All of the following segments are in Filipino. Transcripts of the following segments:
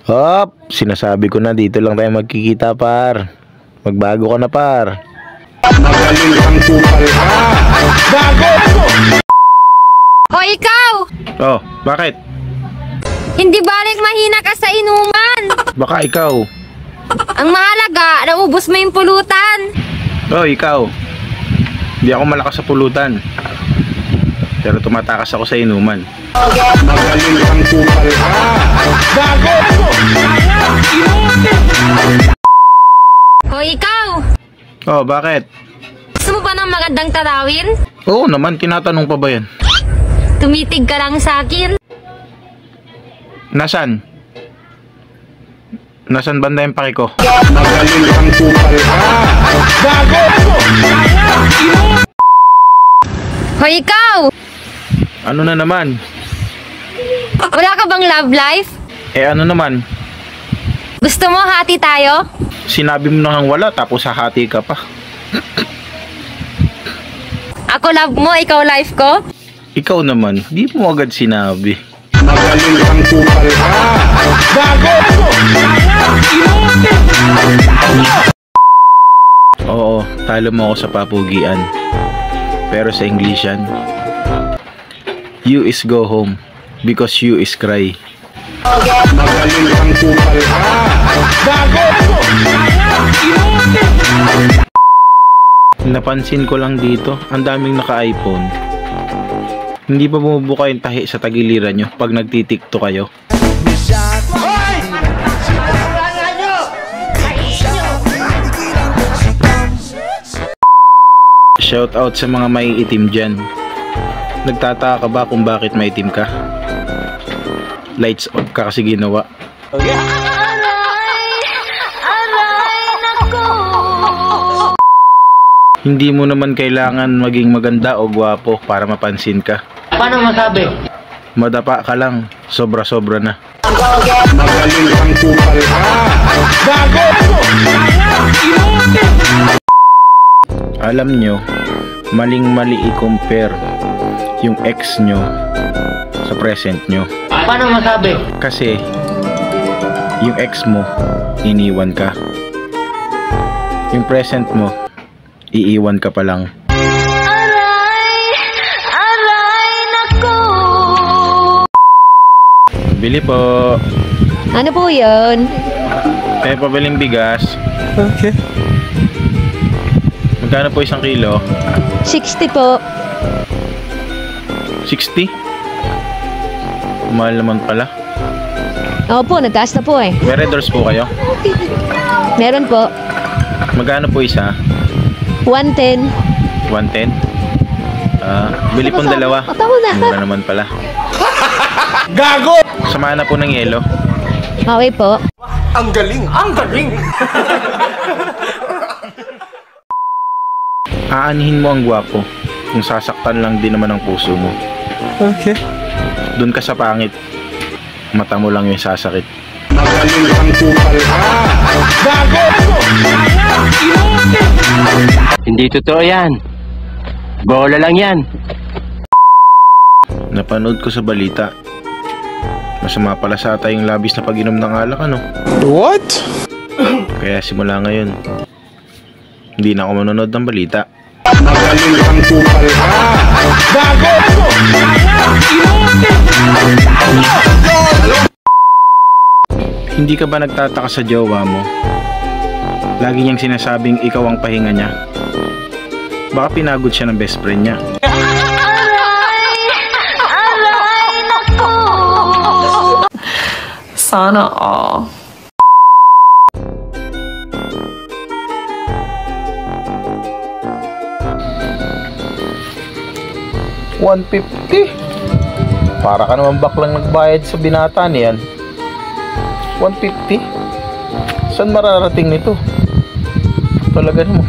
Hop, sinasabi ko na dito lang tayo magkikita par. Magbago ka na par. Magaling kang kupal ka. Gago! O ikaw! Oh, bakit? Hindi balik mahina ka sa inuman. Baka ikaw. Ang mahalaga, naubos mo yung pulutan. Oh, ikaw. Hindi ako malakas sa pulutan. Pero tumatakas ako sa inuman. Magaling kang kupal ka. Gago! O ikaw! Oh, bakit? Gusto mo ba ng magandang tarawin? Oo naman, tinatanong pa ba yan? Tumitig ka lang sa akin. Nasaan? Nasaan banda yung pake ko? Magaling kang kupal ka. Gago! O ikaw! Ano na naman? Wala ka bang love life? Eh ano naman? Gusto mo hati tayo? Sinabi mo nang wala tapos hahati ka pa. Ako love mo, ikaw life ko? Ikaw naman, di mo agad sinabi. Magaling kang kupal ka. Gago! Oo, talo mo ako sa papugian. Pero sa Englishan, you is go home because you is cry. Magaling kang kupal ka. Gago! Napansin ko lang dito, ang daming naka-iPhone. Hindi ba bumubuka yung tahi sa tagiliran nyo pag nagtitikto kayo? Shout out sa mga maiitim dyan. Nagtataka ka ba kung bakit maitim ka? Lights off ka kasi ginawa. Hindi mo naman kailangan maging maganda o gwapo para mapansin ka. Paano masabi? Madapa ka lang, sobra-sobra na. Magaling kang kupal ka. Gago! Alam nyo, maling-mali i-compare yung ex nyo sa present nyo. Paano masabi? Kasi, yung ex mo, iniwan ka. Yung present mo, iiwan ka pa lang. Bili po. Ano po yun? Kaya pabiling bigas. Okay. Magkano po isang kilo? 60 po. 60? Mahal naman pala. Opo, nagtaas na po eh. May red doors po kayo? Meron po. Magkano po isa? 110. 110? Bili pong dalawa. Mura naman pala. Gago! Samahan na po ng yelo. Okay po. Ang galing! Ang galing! Aanhin mo ang gwapo kung sasaktan lang din naman ang puso mo. Okay. Doon ka sa pangit. Mata mo lang yung sasakit. Magaling kang kupal ka. Gago! Hindi totoo yan. Bola lang yan. Napanood ko sa balita. Masama pala sa ata yung labis na pag-inom ng alak, ano? What? Kaya simula ngayon, hindi na ako manonood ng balita. Magaling kang kupal ka. Gago! Hindi ka ba nagtataka sa jowa mo? Lagi niyang sinasabing ikaw ang pahinga niya. Baka pinagod siya ng best friend niya. Sana all. $150? Para ka naman baklang nagbayad sa binata niyan. 150? Saan mararating nito? Talaga naman,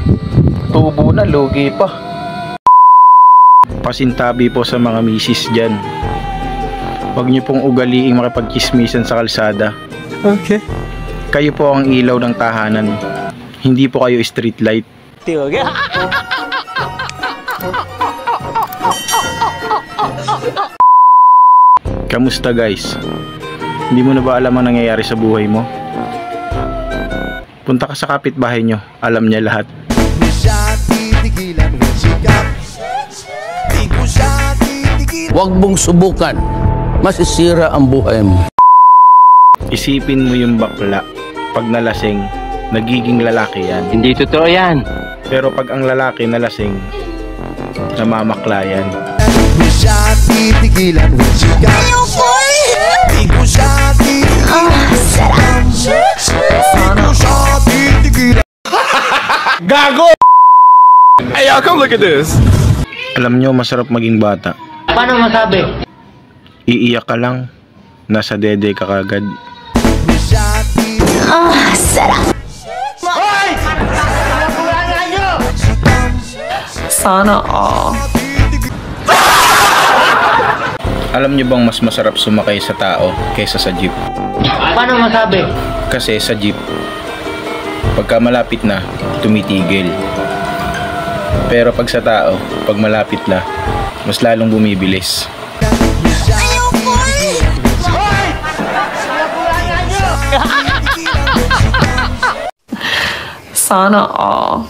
tubo na, lugi pa. Pasintabi po sa mga misis dyan. Huwag niyo pong ugaliing makipagchismisan sa kalsada. Okay. Kayo po ang ilaw ng tahanan. Hindi po kayo street light. Kamusta guys? Hindi mo na ba alam ang nangyayari sa buhay mo? Punta ka sa kapitbahay nyo, alam niya lahat. Huwag mong subukan. Masisira ang buhay mo. Isipin mo yung bakla. Pag nalasing, nagiging lalaki yan. Hindi totoo yan. Pero pag ang lalaki nalasing, namamakla yan. Gago! Hey, y'all, come look at this. Alam nyo, masarap maging bata. Paano masabi? Iiyak ka lang, nasa dede ka kagad. Sana all. Alam nyo bang mas masarap sumakay sa tao kaysa sa jeep? Paano masabi? Kasi sa jeep, pagka malapit na, tumitigil. Pero pag sa tao, pag malapit na, mas lalong bumibilis. Sana all.